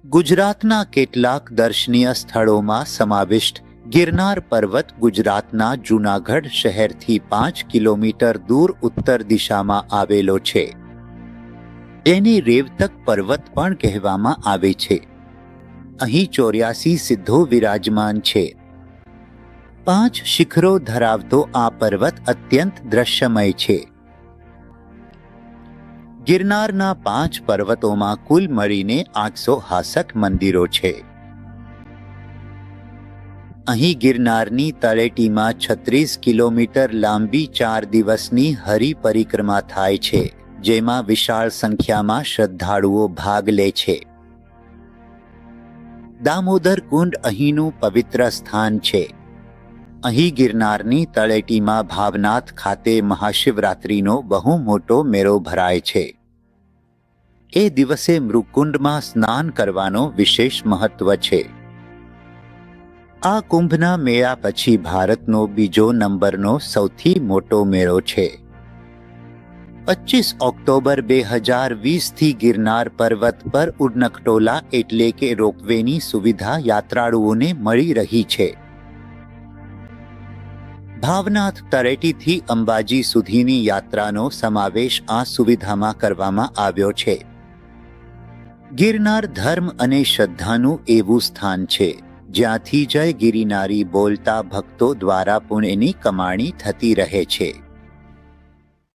ગુજરાતના કેટલાક દર્શનીય સ્થળોમાં સમાવિષ્ટ ગિરનાર પર્વત ગુજરાતના જૂનાગઢ શહેરથી 5 કિલોમીટર દૂર ઉત્તર દિશામાં આવેલો છે. તેને રેવતક પર્વત પણ કહેવામાં આવે છે. અહીં 84 સિદ્ધો વિરાજમાન છે. 5 શિખરો ધરાવતો આ પર્વત અત્યંત દ્રશ્યમય છે. ગિરનારના 5 પર્વતોમાં કુલ મળીને 866 મંદિરો છે. અહીં ગિરનારની તળેટીમાં 36 કિલોમીટર લાંબી 4 દિવસની હરિ પરિક્રમા થાય છે, જેમાં વિશાળ સંખ્યામાં શ્રદ્ધાળુઓ ભાગ લે છે. દામોદર કુંડ અહીંનું પવિત્ર સ્થાન છે. અહીં ગિરનારની તળેટીમાં ભાવનાથ ખાતે મહાશિવરાત્રિનો બહુ મોટો મેળો ભરાય છે. એ દિવસે મૃકુંડમાં સ્નાન કરવાનો વિશેષ મહત્વ છે. આ કુંભના મેળા પછી ભારતનો બીજો નંબરનો સૌથી મોટો મેળો છે. 25 ઓક્ટોબર 2020થી ગિરનાર પર્વત પર ઉડનકટોલા એટલે કે રોપવેની સુવિધા યાત્રાળુઓને મળી રહી છે. ભાવનાથ તળેટીથી અંબાજી સુધીની યાત્રાનો સમાવેશ આ સુવિધામાં કરવામાં આવ્યો છે. ગિરનાર ધર્મ અને શ્રદ્ધાનું એવું સ્થાન છે જ્યાંથી જય ગિરિનારી બોલતા ભક્તો દ્વારા પુણ્યની કમાણી થતી રહે છે.